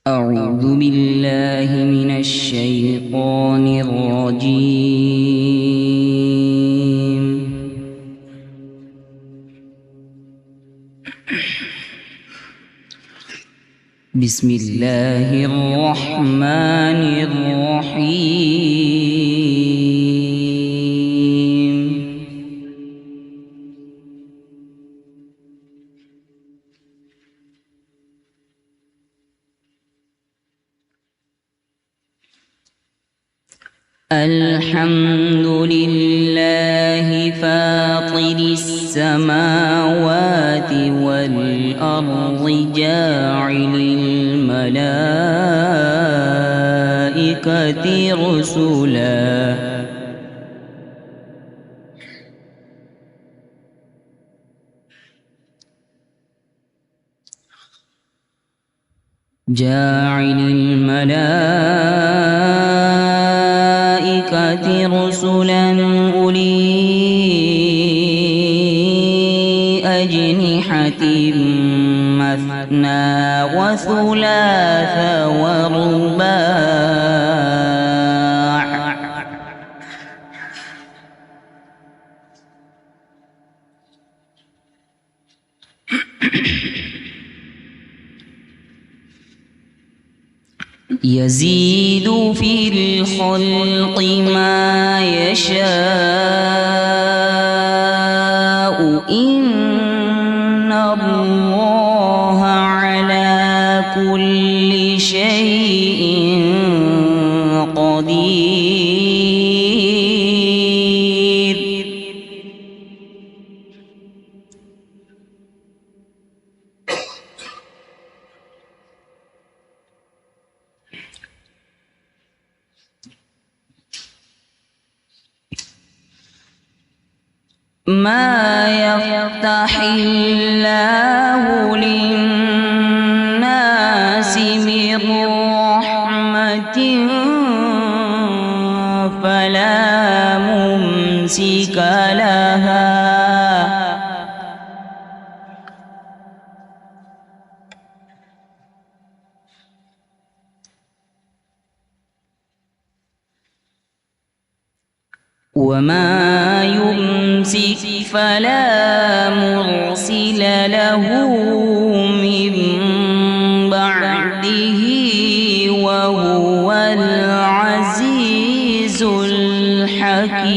أعوذ بالله من الشيطان الرجيم. بسم الله الرحمن الرحيم. الحمد لله فاطر السماوات والأرض جاعل الملائكة رسلا أولي أجنحة مثنى وثلاث ورباع يزيد في الخلق ما يشاء إن الله على كل شيء قدير. ما يفتح الله للناس من رحمة فلا ممسك لها وما يمسك فلا مرسل له من بعده وهو العزيز الحكيم.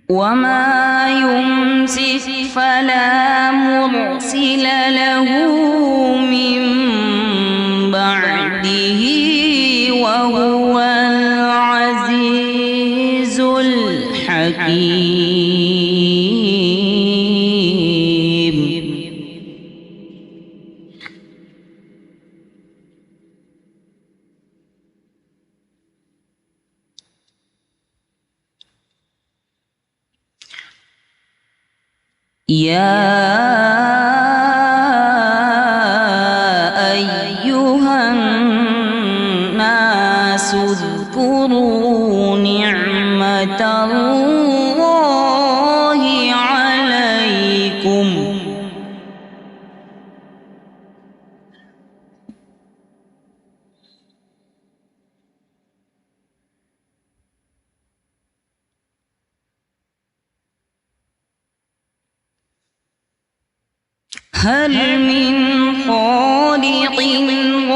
وما يمسك فلا مرسل له من بعده وهو العزيز الحكيم. يا أيها الناس اذكروا نعمة الله عليكم هل من خالق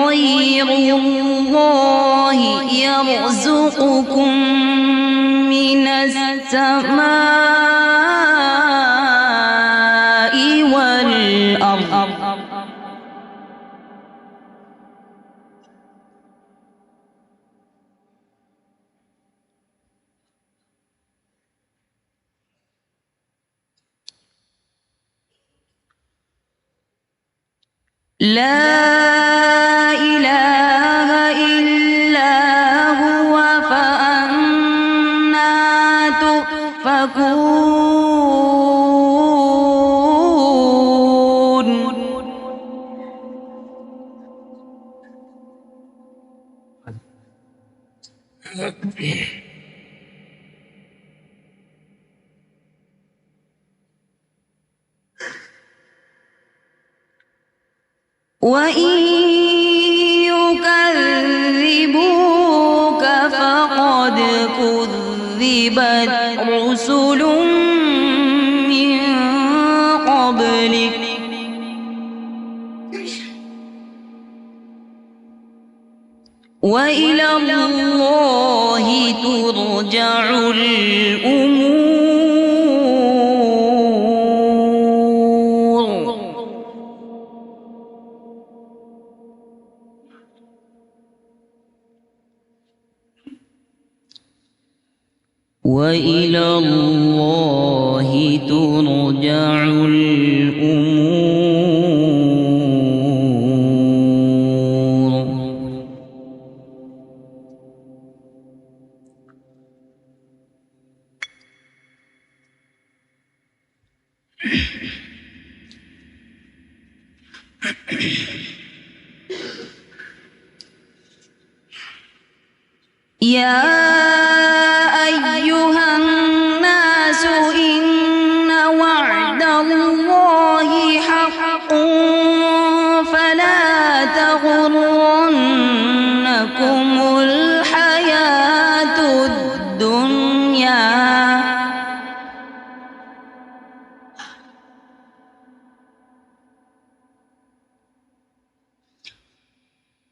غير الله يرزقكم من السماء والأرض لا إله إلا هو فأنى تؤفكون. وإن يكذبوك فقد كذبت رسل من قبلك وإلى الله ترجع الأمور. وإلى الله ترجع الأمور. يا أيها الناس إن وعد الله حق فلا تغرنكم الحياة الدنيا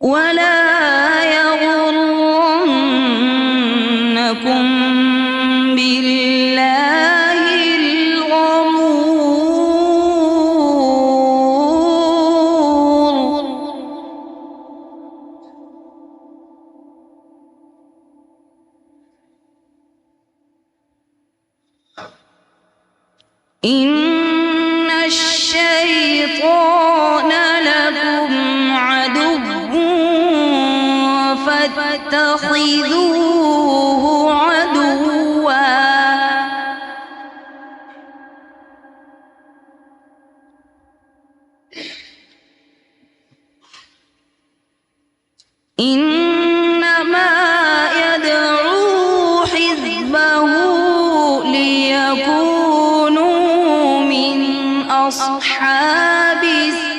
ولا يغرنكم بالله الغرور. إن الشيطان لكم عدو فاتخذوه عدوا إنما يدعو حزبه ليكونوا من أصحاب السعير.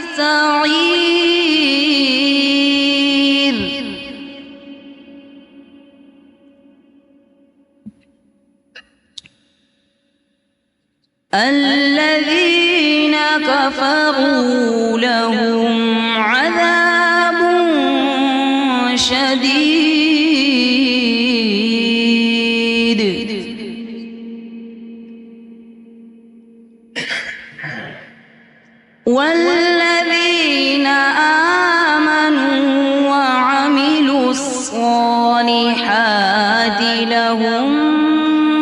الذين كفروا لهم عذاب شديد والذين آمنوا وعملوا الصالحات لهم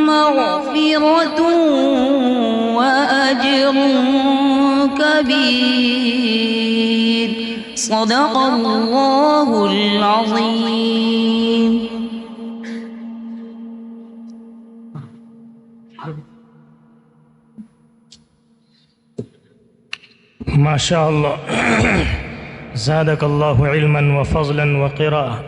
مغفرة وأجر كبير. صدق الله العظيم. ما شاء الله. زادك الله علما وفضلا وقراءة.